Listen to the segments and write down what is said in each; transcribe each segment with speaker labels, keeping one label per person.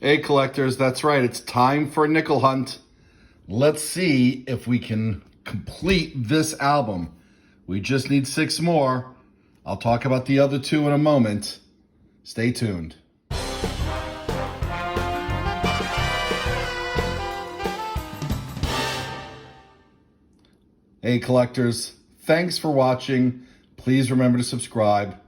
Speaker 1: Hey collectors, that's right. It's time for a nickel hunt. Let's see if we can complete this album. We just need 6 more. I'll talk about the other 2 in a moment. Stay tuned. Hey collectors, thanks for watching. Please remember to subscribe.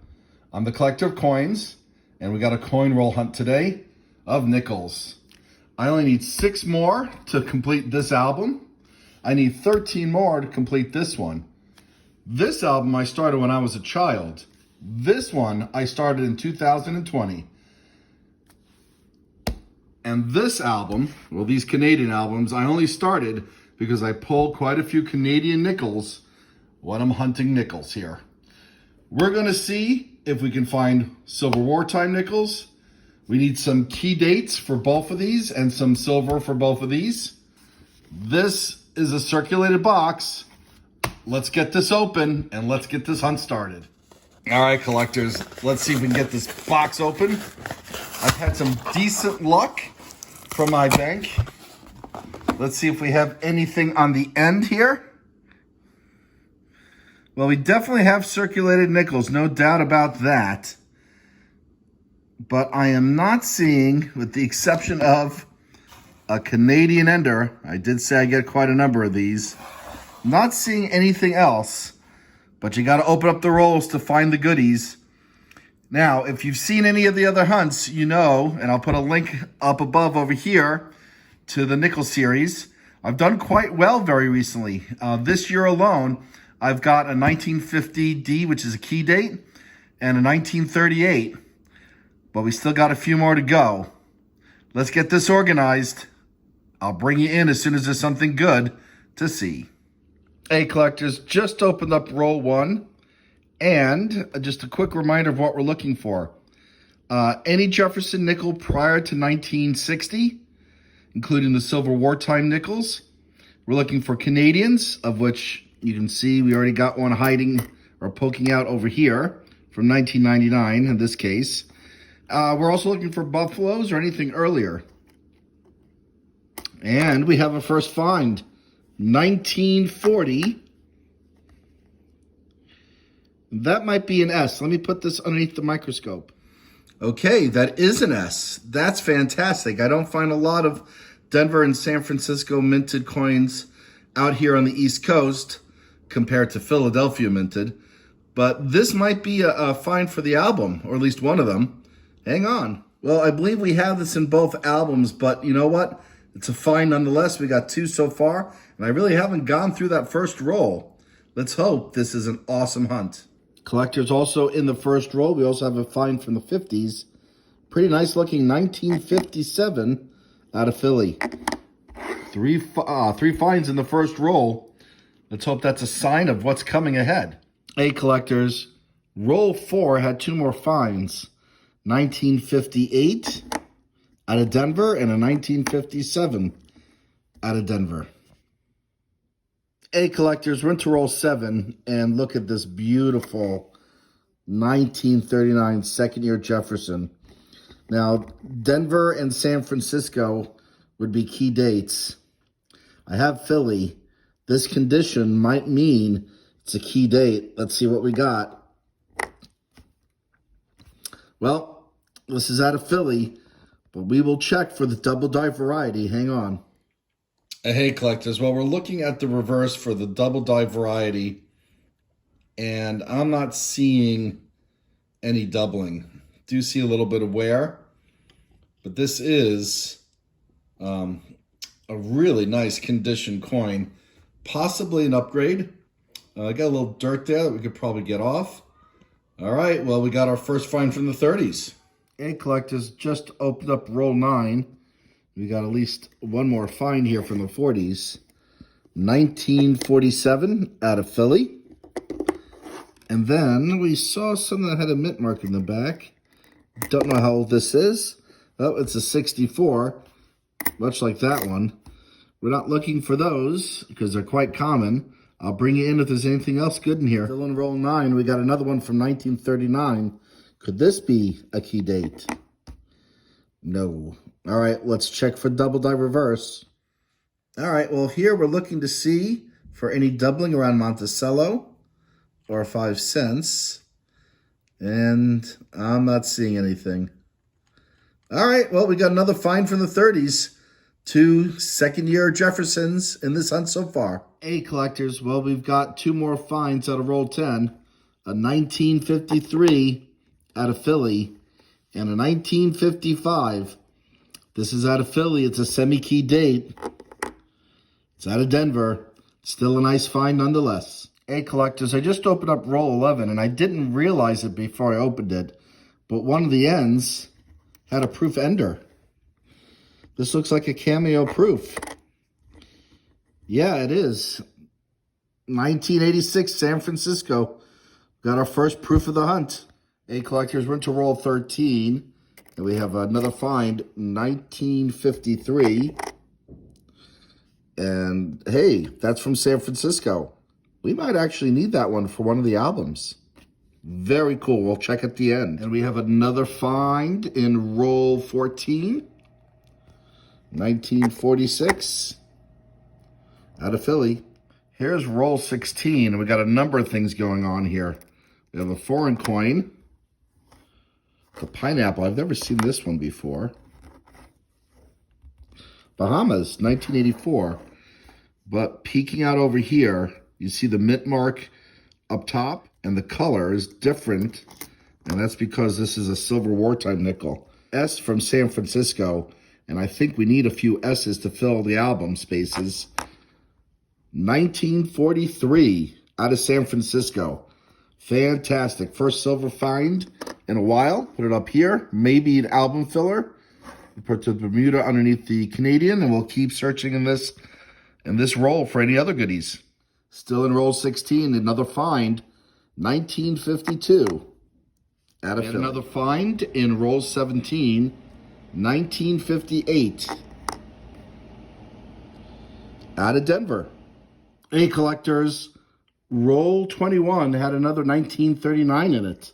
Speaker 1: I'm the collector of coins, and we got a coin roll hunt today of nickels. I only need 6 more to complete this album. I need 13 more to complete this one. This album I started when I was a child. This one I started in 2020. And this album, well, these Canadian albums, I only started because I pulled quite a few Canadian nickels when I'm hunting nickels here. We're gonna see if we can find silver wartime nickels. We need some key dates for both of these and some silver for both of these. This is a circulated box. Let's get this open and let's get this hunt started. All right, collectors, let's see if we can get this box open. I've had some decent luck from my bank. Let's see if we have anything on the end here. Well, we definitely have circulated nickels, no doubt about that. But I am not seeing, with the exception of a Canadian ender, I did say I get quite a number of these, not seeing anything else. But you got to open up the rolls to find the goodies. Now, if you've seen any of the other hunts, you know, and I'll put a link up above over here to the nickel series. I've done quite well very recently. This year alone, I've got a 1950D, which is a key date, and a 1938. But we still got a few more to go. Let's get this organized. I'll bring you in as soon as there's something good to see. Hey collectors, just opened up roll 1. And just a quick reminder of what we're looking for. Any Jefferson nickel prior to 1960, including the silver wartime nickels. We're looking for Canadians, of which you can see we already got one hiding or poking out over here from 1999 in this case. We're also looking for buffaloes or anything earlier. And we have a first find, 1940. That might be an S. Let me put this underneath the microscope. Okay, that is an S. That's fantastic. I don't find a lot of Denver and San Francisco minted coins out here on the East Coast compared to Philadelphia minted. But this might be a find for the album, or at least one of them. Hang on. Well, I believe we have this in both albums, but you know what? It's a find nonetheless. We got 2 so far, and I really haven't gone through that first roll. Let's hope this is an awesome hunt. Collectors also in the first roll. We also have a find from the 50s. Pretty nice looking 1957 out of Philly. Three finds in the first roll. Let's hope that's a sign of what's coming ahead. Hey collectors, roll 4 had 2 more finds. 1958 out of Denver and a 1957 out of Denver. Hey collectors, we're into roll 7 and look at this beautiful 1939 second year Jefferson. Now, Denver and San Francisco would be key dates. I have Philly. This condition might mean it's a key date. Let's see what we got. Well, this is out of Philly, but we will check for the double die variety. Hang on. Hey collectors, well, we're looking at the reverse for the double die variety, and I'm not seeing any doubling. Do see a little bit of wear, but this is a really nice condition coin, possibly an upgrade. I got a little dirt there that we could probably get off. All right, well, we got our first find from the 30s. Hey collectors, just opened up roll 9. We got at least one more find here from the 40s. 1947 out of Philly. And then we saw something that had a mint mark in the back. Don't know how old this is. Oh, it's a 64, much like that one. We're not looking for those because they're quite common. I'll bring you in if there's anything else good in here. Still in roll 9, we got another one from 1939. Could this be a key date? No. All right, let's check for double die reverse. All right, well, here we're looking to see for any doubling around Monticello or 5 cents. And I'm not seeing anything. All right, well, we got another find from the 30s. 2 second-year Jeffersons in this hunt so far. Hey, collectors, well, we've got 2 more finds out of roll 10. A 1953 out of Philly and a 1955. This is out of Philly. It's a semi-key date. It's out of Denver. Still a nice find nonetheless. Hey, collectors, I just opened up roll 11, and I didn't realize it before I opened it, but one of the ends had a proof ender. This looks like a cameo proof. Yeah, it is. 1986, San Francisco. Got our first proof of the hunt. Hey, collectors, we're into roll 13. And we have another find, 1953. And, hey, that's from San Francisco. We might actually need that one for one of the albums. Very cool. We'll check at the end. And we have another find in roll 14. 1946. Out of Philly. Here's roll 16. And we got a number of things going on here. We have a foreign coin. The pineapple. I've never seen this one before. Bahamas, 1984. But peeking out over here, you see the mint mark up top, and the color is different. And that's because this is a silver wartime nickel. S from San Francisco. And I think we need a few S's to fill the album spaces. 1943 out of San Francisco. Fantastic. First silver find in a while. Put it up here. Maybe an album filler. We put the Bermuda underneath the Canadian, and we'll keep searching in this roll for any other goodies. Still in roll 16, another find. 1952 out of Philly. Another find in roll 17. 1958 out of Denver. Hey, collectors, roll 21 had another 1939 in it.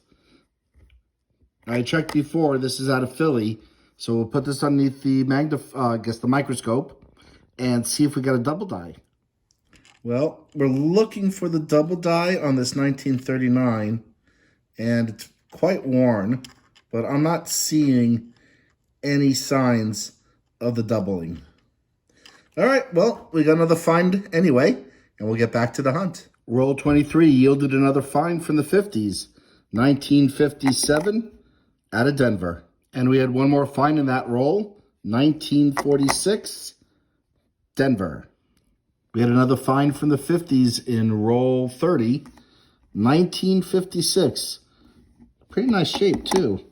Speaker 1: I checked before. This is out of Philly, so we'll put this underneath the the microscope and see if we got a double die. Well, we're looking for the double die on this 1939, and it's quite worn, but I'm not seeing any signs of the doubling. All right, well, we got another find anyway, and we'll get back to the hunt. Roll 23 yielded another find from the 50s, 1957 out of Denver. And we had one more find in that roll, 1946, Denver. We had another find from the 50s in roll 30, 1956. Pretty nice shape, too,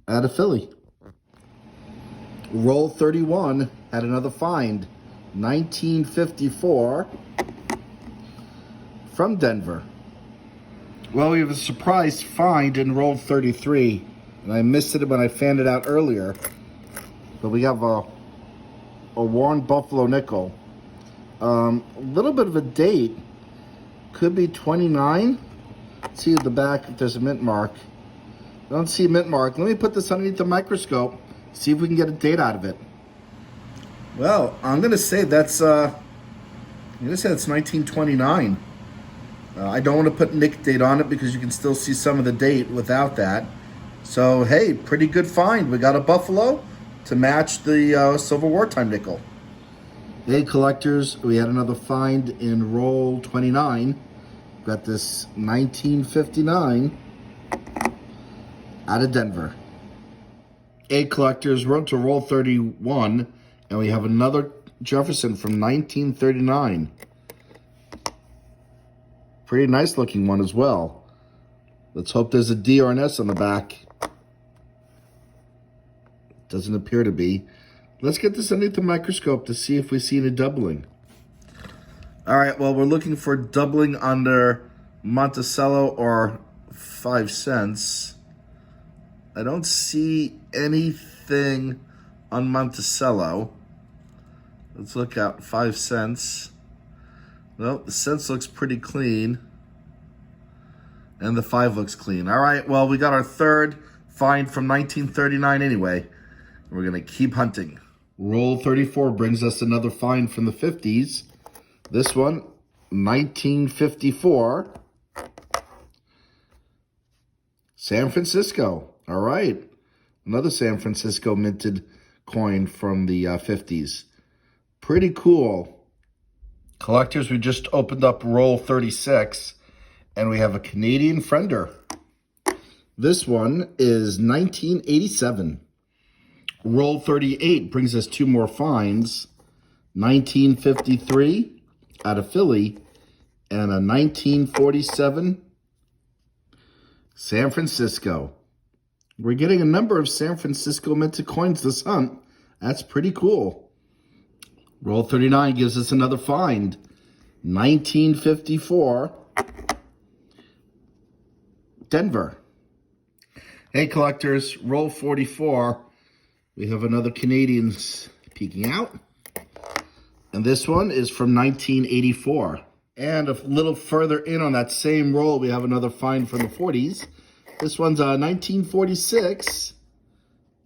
Speaker 1: out of Philly. Roll 31 had another find, 1954, from Denver. Well, we have a surprise find in roll 33, and I missed it when I fanned it out earlier. But we have a worn buffalo nickel. A little bit of a date. Could be 29. Let's see at the back if there's a mint mark. I don't see a mint mark. Let me put this underneath the microscope. See if we can get a date out of it. Well, I'm going to say that's 1929. I don't want to put Nick date on it because you can still see some of the date without that. So, hey, pretty good find. We got a buffalo to match the silver wartime nickel. Hey, collectors, we had another find in roll 29. Got this 1959 out of Denver. Hey, collectors, we're up to roll 31, and we have another Jefferson from 1939. Pretty nice looking one as well. Let's hope there's a D or an S on the back. Doesn't appear to be. Let's get this underneath the microscope to see if we see any doubling. All right, well, we're looking for doubling under Monticello or 5 cents. I don't see anything on Monticello. Let's look at 5 cents. Well, the cents looks pretty clean. And the 5 looks clean. All right, well, we got our third find from 1939 anyway. We're going to keep hunting. Roll 34 brings us another find from the 50s. This one, 1954. San Francisco. All right. Another San Francisco minted coin from the 50s. Pretty cool. Collectors, we just opened up roll 36, and we have a Canadian friender. This one is 1987. Roll 38 brings us two more finds. 1953 out of Philly and a 1947 San Francisco. We're getting a number of San Francisco minted coins this hunt. That's pretty cool. Roll 39 gives us another find. 1954 Denver. Hey collectors, roll 44. We have another Canadian peeking out. And this one is from 1984. And a little further in on that same roll, we have another find from the 40s. This one's 1946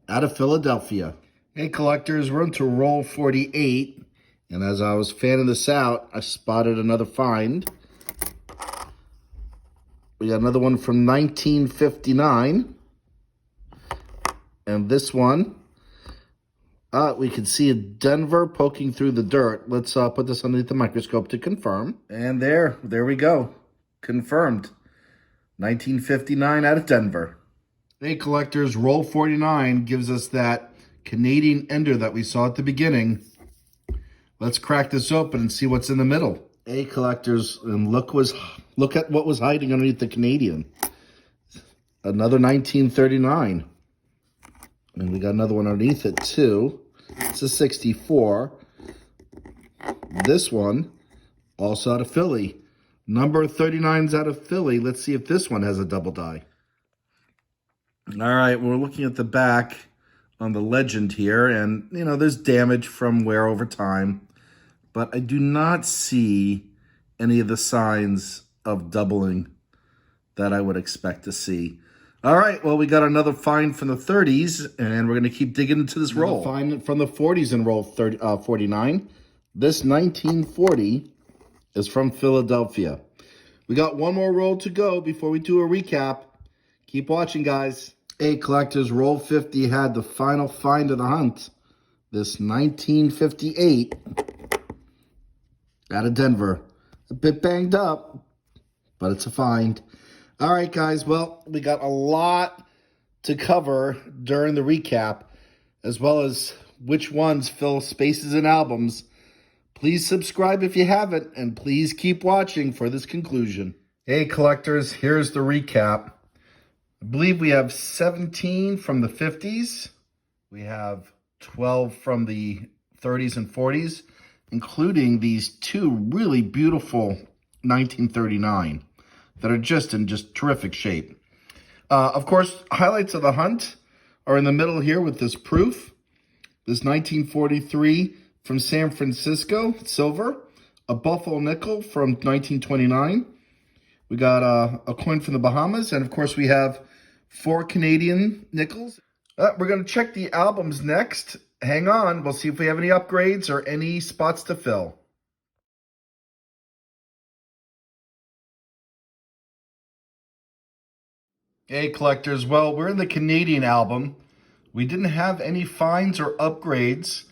Speaker 1: out of Philadelphia. Hey collectors, we're into roll 48. And as I was fanning this out, I spotted another find. We got another one from 1959. And this one, we can see a Denver poking through the dirt. Let's put this underneath the microscope to confirm. And there we go. Confirmed. 1959 out of Denver. Hey collectors, roll 49 gives us that Canadian ender that we saw at the beginning. Let's crack this open and see what's in the middle. Hey collectors, and look at what was hiding underneath the Canadian. Another 1939. And we got another one underneath it too. It's a 64. This one, also out of Philly. Number 39's out of Philly. Let's see if this one has a double die. All right, we're looking at the back on the legend here. And, you know, there's damage from wear over time. But I do not see any of the signs of doubling that I would expect to see. All right, well, we got another find from the 30s, and we're going to keep digging into this roll. Find from the 40s in roll 49. This 1940 is from Philadelphia. We got one more roll to go before we do a recap. Keep watching, guys. Hey, collectors, roll 50 had the final find of the hunt. This 1958 out of Denver. A bit banged up, but it's a find. All right, guys, well, we got a lot to cover during the recap, as well as which ones fill spaces in albums. Please subscribe if you haven't, and please keep watching for this conclusion. Hey, collectors, here's the recap. I believe we have 17 from the 50s. We have 12 from the 30s and 40s, including these two really beautiful 1939. That are just in terrific shape. Of course, highlights of the hunt are in the middle here with this proof. This 1943 from San Francisco, silver. A Buffalo nickel from 1929. We got a coin from the Bahamas. And of course, we have 4 Canadian nickels. We're going to check the albums next. Hang on. We'll see if we have any upgrades or any spots to fill. Hey collectors, well, we're in the Canadian album. We didn't have any finds or upgrades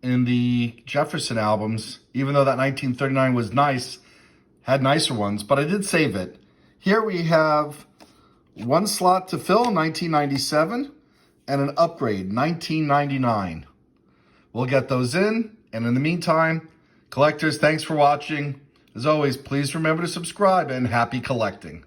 Speaker 1: in the Jefferson albums, even though that 1939 was nice, had nicer ones, but I did save it. Here we have one slot to fill, 1997, and an upgrade, 1999. We'll get those in, and in the meantime, collectors, thanks for watching. As always, please remember to subscribe and happy collecting.